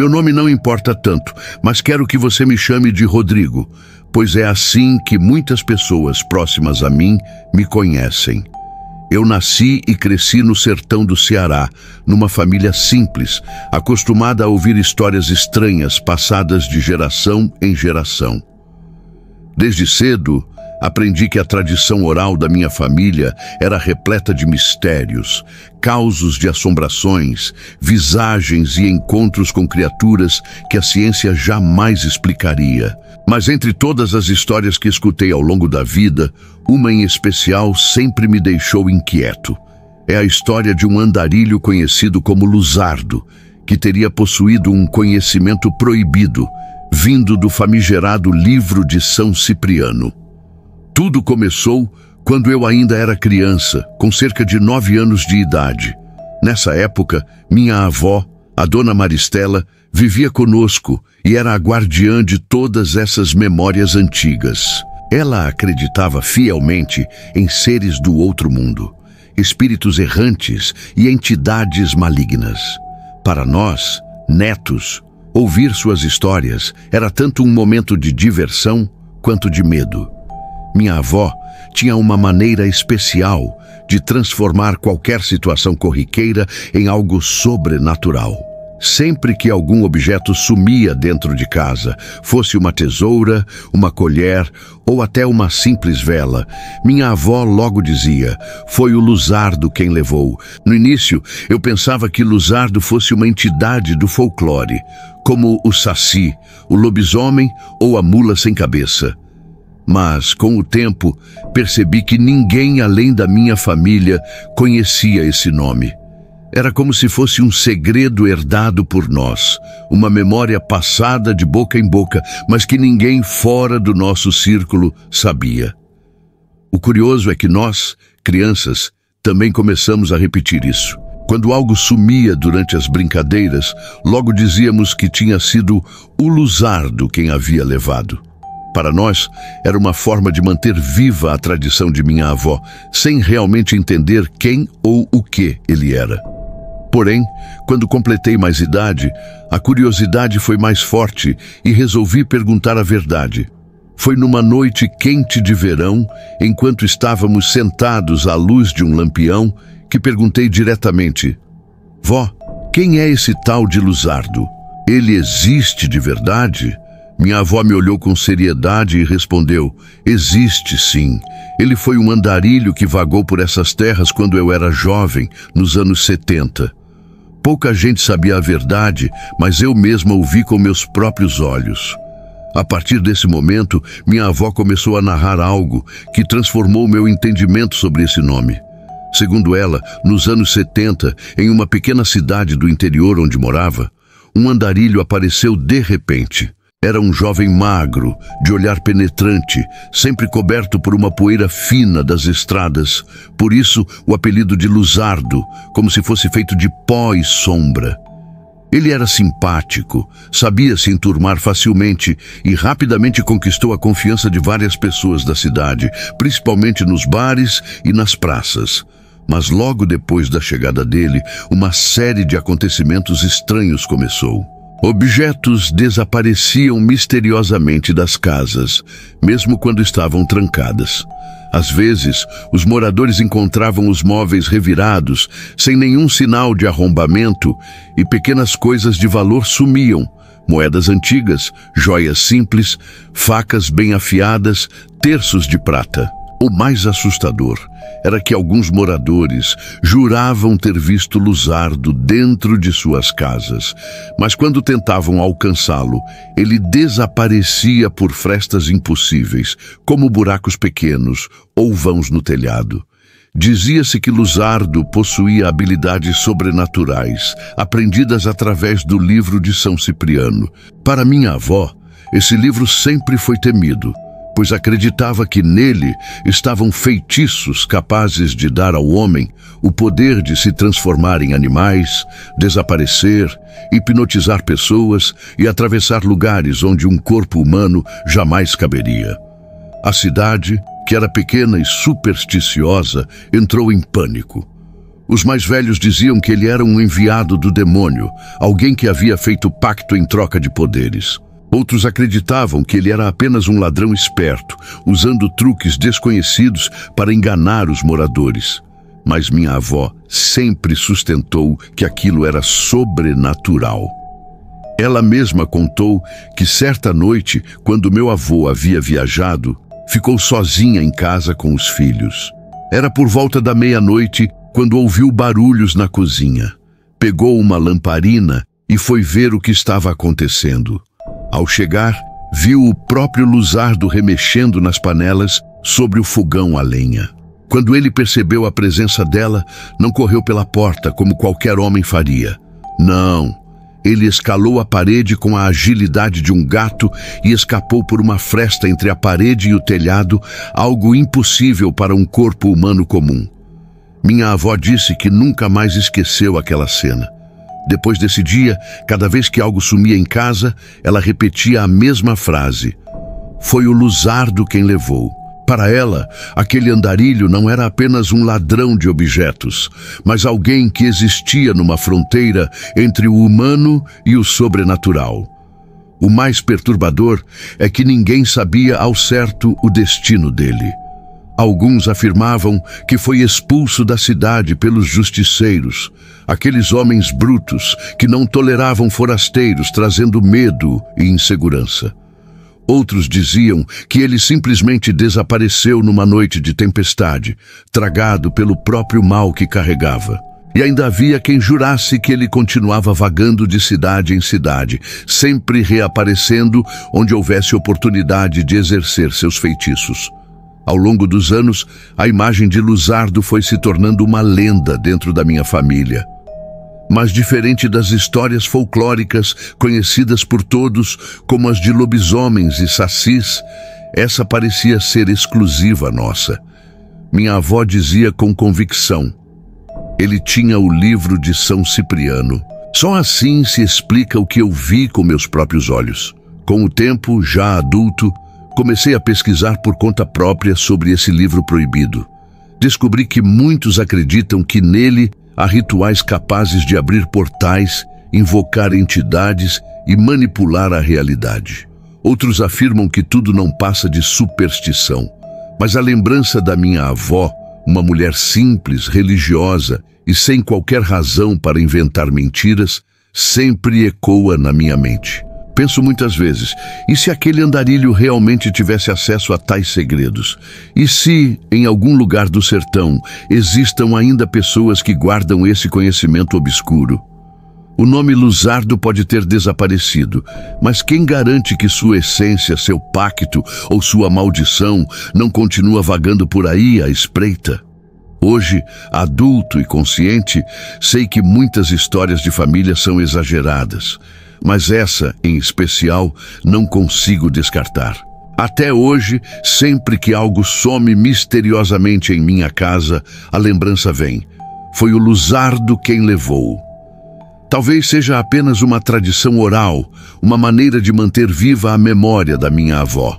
Meu nome não importa tanto, mas quero que você me chame de Rodrigo, pois é assim que muitas pessoas próximas a mim me conhecem. Eu nasci e cresci no sertão do Ceará, numa família simples, acostumada a ouvir histórias estranhas passadas de geração em geração. Desde cedo, aprendi que a tradição oral da minha família era repleta de mistérios, causos de assombrações, visagens e encontros com criaturas que a ciência jamais explicaria. Mas entre todas as histórias que escutei ao longo da vida, uma em especial sempre me deixou inquieto. É a história de um andarilho conhecido como Luzardo, que teria possuído um conhecimento proibido, vindo do famigerado livro de São Cipriano. Tudo começou quando eu ainda era criança, com cerca de 9 anos de idade. Nessa época, minha avó, a dona Maristela, vivia conosco e era a guardiã de todas essas memórias antigas. Ela acreditava fielmente em seres do outro mundo, espíritos errantes e entidades malignas. Para nós, netos, ouvir suas histórias era tanto um momento de diversão quanto de medo. Minha avó tinha uma maneira especial de transformar qualquer situação corriqueira em algo sobrenatural. Sempre que algum objeto sumia dentro de casa, fosse uma tesoura, uma colher ou até uma simples vela, minha avó logo dizia: "Foi o Luzardo quem levou". No início, eu pensava que Luzardo fosse uma entidade do folclore, como o saci, o lobisomem ou a mula sem cabeça. Mas, com o tempo, percebi que ninguém além da minha família conhecia esse nome. Era como se fosse um segredo herdado por nós, uma memória passada de boca em boca, mas que ninguém fora do nosso círculo sabia. O curioso é que nós, crianças, também começamos a repetir isso. Quando algo sumia durante as brincadeiras, logo dizíamos que tinha sido o Luzardo quem havia levado. Para nós, era uma forma de manter viva a tradição de minha avó, sem realmente entender quem ou o que ele era. Porém, quando completei mais idade, a curiosidade foi mais forte e resolvi perguntar a verdade. Foi numa noite quente de verão, enquanto estávamos sentados à luz de um lampião, que perguntei diretamente: "Vó, quem é esse tal de Luzardo? Ele existe de verdade?" Minha avó me olhou com seriedade e respondeu: "Existe sim. Ele foi um andarilho que vagou por essas terras quando eu era jovem, nos anos 70. Pouca gente sabia a verdade, mas eu mesma o vi com meus próprios olhos." A partir desse momento, minha avó começou a narrar algo que transformou meu entendimento sobre esse nome. Segundo ela, nos anos 70, em uma pequena cidade do interior onde morava, um andarilho apareceu de repente. Era um jovem magro, de olhar penetrante, sempre coberto por uma poeira fina das estradas. Por isso, o apelido de Luzardo, como se fosse feito de pó e sombra. Ele era simpático, sabia se enturmar facilmente e rapidamente conquistou a confiança de várias pessoas da cidade, principalmente nos bares e nas praças. Mas logo depois da chegada dele, uma série de acontecimentos estranhos começou. Objetos desapareciam misteriosamente das casas, mesmo quando estavam trancadas. Às vezes, os moradores encontravam os móveis revirados, sem nenhum sinal de arrombamento, e pequenas coisas de valor sumiam: moedas antigas, joias simples, facas bem afiadas, terços de prata. O mais assustador era que alguns moradores juravam ter visto Luzardo dentro de suas casas, mas quando tentavam alcançá-lo, ele desaparecia por frestas impossíveis, como buracos pequenos ou vãos no telhado. Dizia-se que Luzardo possuía habilidades sobrenaturais, aprendidas através do livro de São Cipriano. Para minha avó, esse livro sempre foi temido, pois acreditava que nele estavam feitiços capazes de dar ao homem o poder de se transformar em animais, desaparecer, hipnotizar pessoas e atravessar lugares onde um corpo humano jamais caberia. A cidade, que era pequena e supersticiosa, entrou em pânico. Os mais velhos diziam que ele era um enviado do demônio, alguém que havia feito pacto em troca de poderes. Outros acreditavam que ele era apenas um ladrão esperto, usando truques desconhecidos para enganar os moradores. Mas minha avó sempre sustentou que aquilo era sobrenatural. Ela mesma contou que certa noite, quando meu avô havia viajado, ficou sozinha em casa com os filhos. Era por volta da meia-noite quando ouviu barulhos na cozinha. Pegou uma lamparina e foi ver o que estava acontecendo. Ao chegar, viu o próprio Luzardo remexendo nas panelas sobre o fogão a lenha. Quando ele percebeu a presença dela, não correu pela porta como qualquer homem faria. Não, ele escalou a parede com a agilidade de um gato e escapou por uma fresta entre a parede e o telhado, algo impossível para um corpo humano comum. Minha avó disse que nunca mais esqueceu aquela cena. Depois desse dia, cada vez que algo sumia em casa, ela repetia a mesma frase: "Foi o Luzardo quem levou." Para ela, aquele andarilho não era apenas um ladrão de objetos, mas alguém que existia numa fronteira entre o humano e o sobrenatural. O mais perturbador é que ninguém sabia ao certo o destino dele. Alguns afirmavam que foi expulso da cidade pelos justiceiros, aqueles homens brutos que não toleravam forasteiros, trazendo medo e insegurança. Outros diziam que ele simplesmente desapareceu numa noite de tempestade, tragado pelo próprio mal que carregava. E ainda havia quem jurasse que ele continuava vagando de cidade em cidade, sempre reaparecendo onde houvesse oportunidade de exercer seus feitiços. Ao longo dos anos, a imagem de Luzardo foi se tornando uma lenda dentro da minha família. Mas diferente das histórias folclóricas conhecidas por todos, como as de lobisomens e sacis, essa parecia ser exclusiva nossa. Minha avó dizia com convicção: ele tinha o livro de São Cipriano. Só assim se explica o que eu vi com meus próprios olhos. Com o tempo, já adulto, comecei a pesquisar por conta própria sobre esse livro proibido. Descobri que muitos acreditam que nele há rituais capazes de abrir portais, invocar entidades e manipular a realidade. Outros afirmam que tudo não passa de superstição. Mas a lembrança da minha avó, uma mulher simples, religiosa e sem qualquer razão para inventar mentiras, sempre ecoa na minha mente. Penso muitas vezes, e se aquele andarilho realmente tivesse acesso a tais segredos? E se, em algum lugar do sertão, existam ainda pessoas que guardam esse conhecimento obscuro? O nome Luzardo pode ter desaparecido, mas quem garante que sua essência, seu pacto ou sua maldição não continua vagando por aí à espreita? Hoje, adulto e consciente, sei que muitas histórias de família são exageradas. Mas essa, em especial, não consigo descartar. Até hoje, sempre que algo some misteriosamente em minha casa, a lembrança vem: foi o Luzardo quem levou. Talvez seja apenas uma tradição oral, uma maneira de manter viva a memória da minha avó.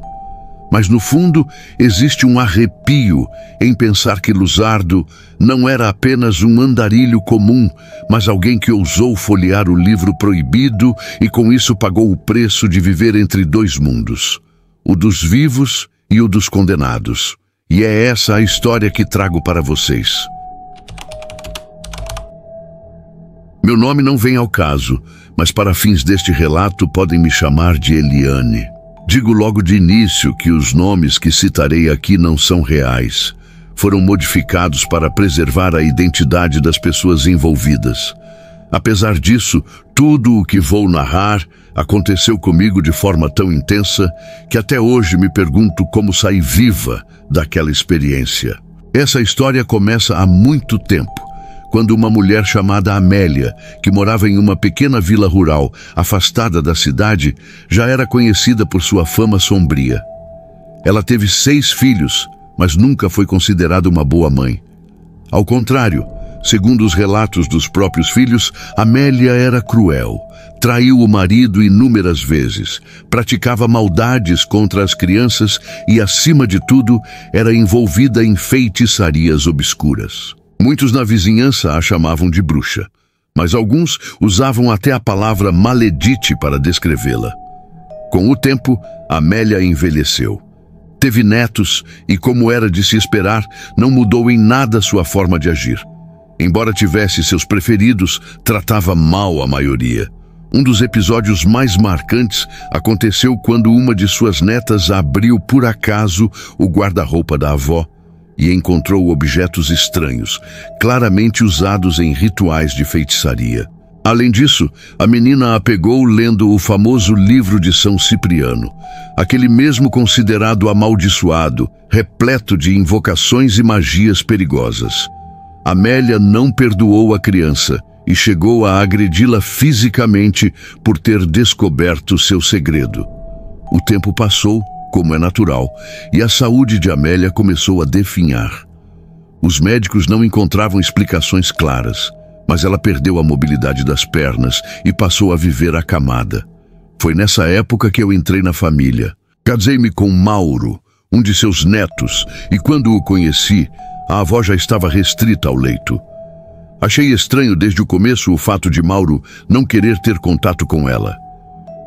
Mas no fundo, existe um arrepio em pensar que Luzardo não era apenas um andarilho comum, mas alguém que ousou folhear o livro proibido e com isso pagou o preço de viver entre dois mundos, o dos vivos e o dos condenados. E é essa a história que trago para vocês. Meu nome não vem ao caso, mas para fins deste relato podem me chamar de Eliane. Digo logo de início que os nomes que citarei aqui não são reais. Foram modificados para preservar a identidade das pessoas envolvidas. Apesar disso, tudo o que vou narrar aconteceu comigo de forma tão intensa que até hoje me pergunto como saí viva daquela experiência. Essa história começa há muito tempo, quando uma mulher chamada Amélia, que morava em uma pequena vila rural, afastada da cidade, já era conhecida por sua fama sombria. Ela teve 6 filhos, mas nunca foi considerada uma boa mãe. Ao contrário, segundo os relatos dos próprios filhos, Amélia era cruel, traiu o marido inúmeras vezes, praticava maldades contra as crianças e, acima de tudo, era envolvida em feitiçarias obscuras. Muitos na vizinhança a chamavam de bruxa, mas alguns usavam até a palavra maledite para descrevê-la. Com o tempo, Amélia envelheceu. Teve netos e, como era de se esperar, não mudou em nada sua forma de agir. Embora tivesse seus preferidos, tratava mal a maioria. Um dos episódios mais marcantes aconteceu quando uma de suas netas abriu por acaso o guarda-roupa da avó e encontrou objetos estranhos, claramente usados em rituais de feitiçaria. Além disso, a menina a pegou lendo o famoso livro de São Cipriano, aquele mesmo considerado amaldiçoado, repleto de invocações e magias perigosas. Amélia não perdoou a criança e chegou a agredi-la fisicamente por ter descoberto seu segredo. O tempo passou, como é natural, e a saúde de Amélia começou a definhar. Os médicos não encontravam explicações claras, mas ela perdeu a mobilidade das pernas e passou a viver acamada. Foi nessa época que eu entrei na família. Casei-me com Mauro, um de seus netos, e quando o conheci, a avó já estava restrita ao leito. Achei estranho desde o começo o fato de Mauro não querer ter contato com ela.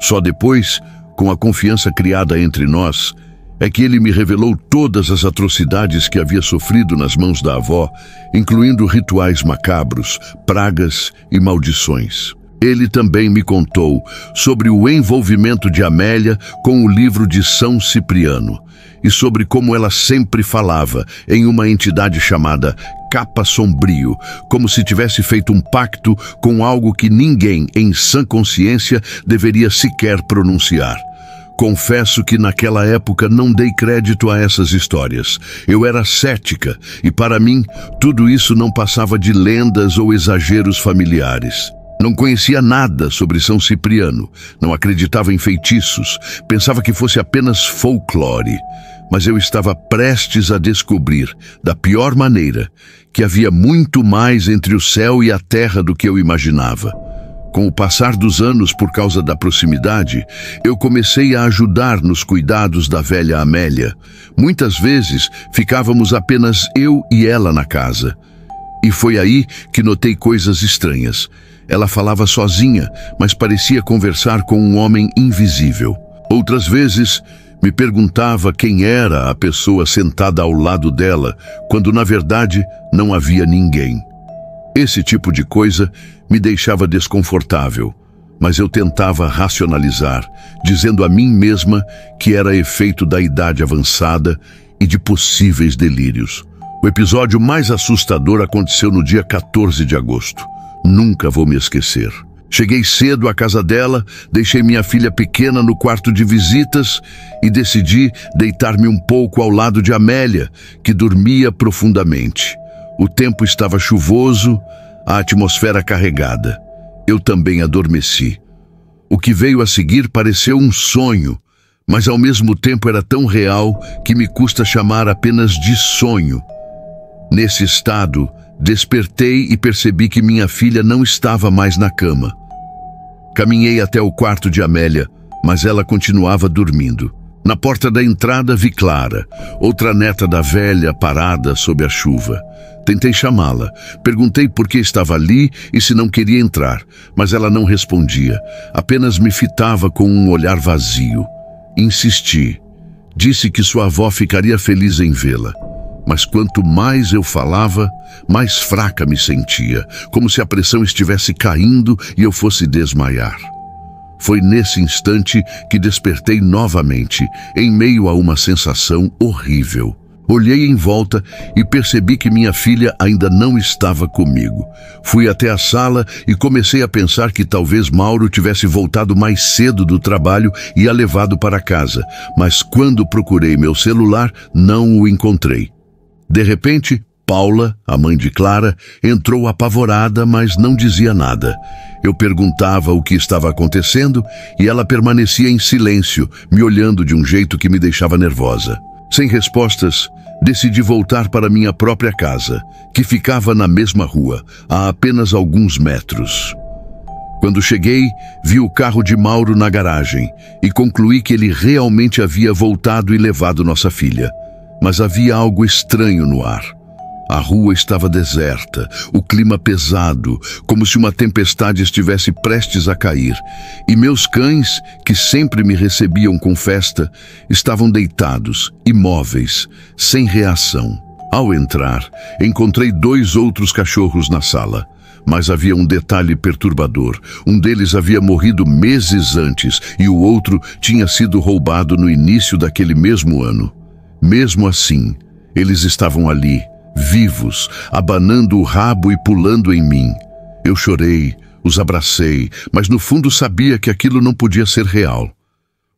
Só depois, com a confiança criada entre nós, é que ele me revelou todas as atrocidades que havia sofrido nas mãos da avó, incluindo rituais macabros, pragas e maldições. Ele também me contou sobre o envolvimento de Amélia com o livro de São Cipriano e sobre como ela sempre falava em uma entidade chamada Capa Sombrio, como se tivesse feito um pacto com algo que ninguém, em sã consciência, deveria sequer pronunciar. Confesso que naquela época não dei crédito a essas histórias. Eu era cética e, para mim, tudo isso não passava de lendas ou exageros familiares. Não conhecia nada sobre São Cipriano, não acreditava em feitiços, pensava que fosse apenas folclore. Mas eu estava prestes a descobrir, da pior maneira, que havia muito mais entre o céu e a terra do que eu imaginava. Com o passar dos anos, por causa da proximidade, eu comecei a ajudar nos cuidados da velha Amélia. Muitas vezes ficávamos apenas eu e ela na casa. E foi aí que notei coisas estranhas. Ela falava sozinha, mas parecia conversar com um homem invisível. Outras vezes, me perguntava quem era a pessoa sentada ao lado dela, quando na verdade não havia ninguém. Esse tipo de coisa me deixava desconfortável, mas eu tentava racionalizar, dizendo a mim mesma que era efeito da idade avançada e de possíveis delírios. O episódio mais assustador aconteceu no dia 14 de agosto. Nunca vou me esquecer. Cheguei cedo à casa dela, deixei minha filha pequena no quarto de visitas e decidi deitar-me um pouco ao lado de Amélia, que dormia profundamente. O tempo estava chuvoso, a atmosfera carregada. Eu também adormeci. O que veio a seguir pareceu um sonho, mas ao mesmo tempo era tão real que me custa chamar apenas de sonho. Nesse estado, despertei e percebi que minha filha não estava mais na cama. Caminhei até o quarto de Amélia, mas ela continuava dormindo. Na porta da entrada vi Clara, outra neta da velha, parada sob a chuva. Tentei chamá-la. Perguntei por que estava ali e se não queria entrar, mas ela não respondia. Apenas me fitava com um olhar vazio. Insisti. Disse que sua avó ficaria feliz em vê-la. Mas quanto mais eu falava, mais fraca me sentia, como se a pressão estivesse caindo e eu fosse desmaiar. Foi nesse instante que despertei novamente, em meio a uma sensação horrível. Olhei em volta e percebi que minha filha ainda não estava comigo. Fui até a sala e comecei a pensar que talvez Mauro tivesse voltado mais cedo do trabalho e a levado para casa, mas quando procurei meu celular, não o encontrei. De repente, Paula, a mãe de Clara, entrou apavorada, mas não dizia nada. Eu perguntava o que estava acontecendo e ela permanecia em silêncio, me olhando de um jeito que me deixava nervosa. Sem respostas, decidi voltar para minha própria casa, que ficava na mesma rua, a apenas alguns metros. Quando cheguei, vi o carro de Mauro na garagem e concluí que ele realmente havia voltado e levado nossa filha. Mas havia algo estranho no ar. A rua estava deserta, o clima pesado, como se uma tempestade estivesse prestes a cair. E meus cães, que sempre me recebiam com festa, estavam deitados, imóveis, sem reação. Ao entrar, encontrei 2 outros cachorros na sala. Mas havia um detalhe perturbador. Um deles havia morrido meses antes e o outro tinha sido roubado no início daquele mesmo ano. Mesmo assim, eles estavam ali, vivos, abanando o rabo e pulando em mim. Eu chorei, os abracei, mas no fundo sabia que aquilo não podia ser real.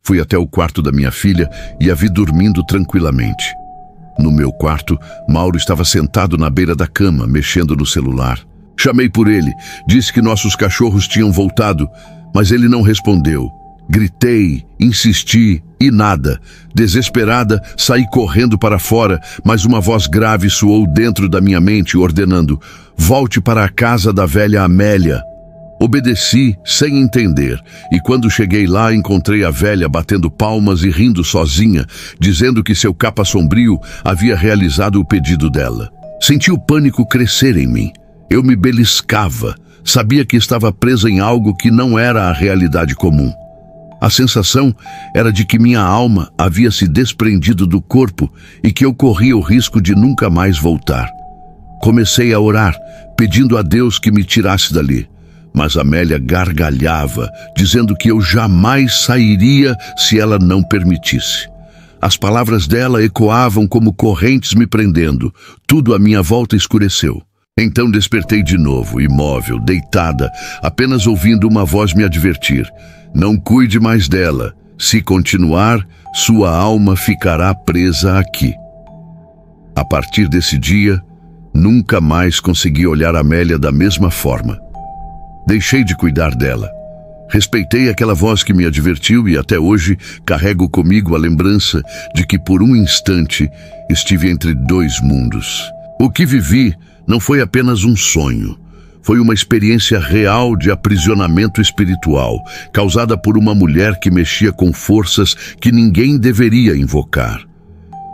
Fui até o quarto da minha filha e a vi dormindo tranquilamente. No meu quarto, Mauro estava sentado na beira da cama, mexendo no celular. Chamei por ele, disse que nossos cachorros tinham voltado, mas ele não respondeu. Gritei, insisti e nada. Desesperada, saí correndo para fora, mas uma voz grave soou dentro da minha mente, ordenando: volte para a casa da velha Amélia. Obedeci, sem entender, e quando cheguei lá encontrei a velha batendo palmas e rindo sozinha, dizendo que seu capa sombrio havia realizado o pedido dela. Senti o pânico crescer em mim. Eu me beliscava, sabia que estava presa em algo que não era a realidade comum. A sensação era de que minha alma havia se desprendido do corpo e que eu corria o risco de nunca mais voltar. Comecei a orar, pedindo a Deus que me tirasse dali. Mas Amélia gargalhava, dizendo que eu jamais sairia se ela não permitisse. As palavras dela ecoavam como correntes me prendendo. Tudo à minha volta escureceu. Então despertei de novo, imóvel, deitada, apenas ouvindo uma voz me advertir: não cuide mais dela. Se continuar, sua alma ficará presa aqui. A partir desse dia, nunca mais consegui olhar Amélia da mesma forma. Deixei de cuidar dela. Respeitei aquela voz que me advertiu e até hoje carrego comigo a lembrança de que por um instante estive entre 2 mundos. O que vivi não foi apenas um sonho. Foi uma experiência real de aprisionamento espiritual, causada por uma mulher que mexia com forças que ninguém deveria invocar.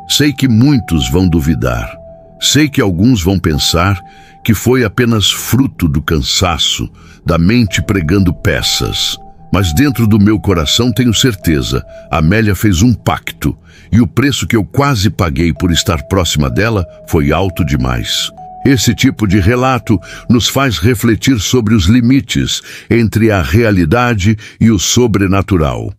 Sei que muitos vão duvidar. Sei que alguns vão pensar que foi apenas fruto do cansaço, da mente pregando peças. Mas dentro do meu coração tenho certeza, Amélia fez um pacto, e o preço que eu quase paguei por estar próxima dela foi alto demais. Esse tipo de relato nos faz refletir sobre os limites entre a realidade e o sobrenatural.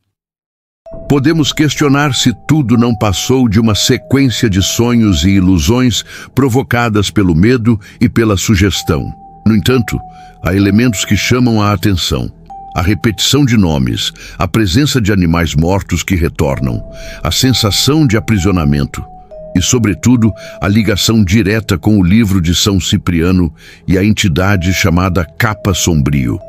Podemos questionar se tudo não passou de uma sequência de sonhos e ilusões provocadas pelo medo e pela sugestão. No entanto, há elementos que chamam a atenção. A repetição de nomes, a presença de animais mortos que retornam, a sensação de aprisionamento e, sobretudo, a ligação direta com o livro de São Cipriano e a entidade chamada Capa Sombrio.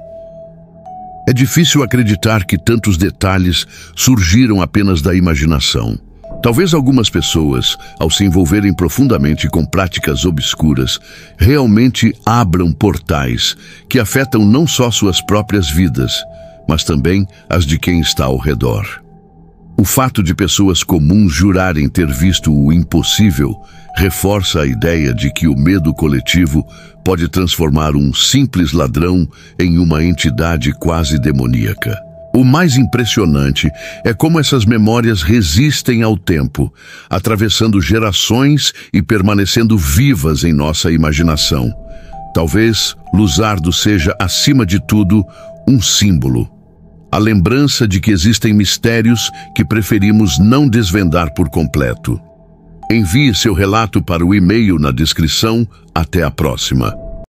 É difícil acreditar que tantos detalhes surgiram apenas da imaginação. Talvez algumas pessoas, ao se envolverem profundamente com práticas obscuras, realmente abram portais que afetam não só suas próprias vidas, mas também as de quem está ao redor. O fato de pessoas comuns jurarem ter visto o impossível reforça a ideia de que o medo coletivo pode transformar um simples ladrão em uma entidade quase demoníaca. O mais impressionante é como essas memórias resistem ao tempo, atravessando gerações e permanecendo vivas em nossa imaginação. Talvez Luzardo seja, acima de tudo, um símbolo. A lembrança de que existem mistérios que preferimos não desvendar por completo. Envie seu relato para o e-mail na descrição. Até a próxima.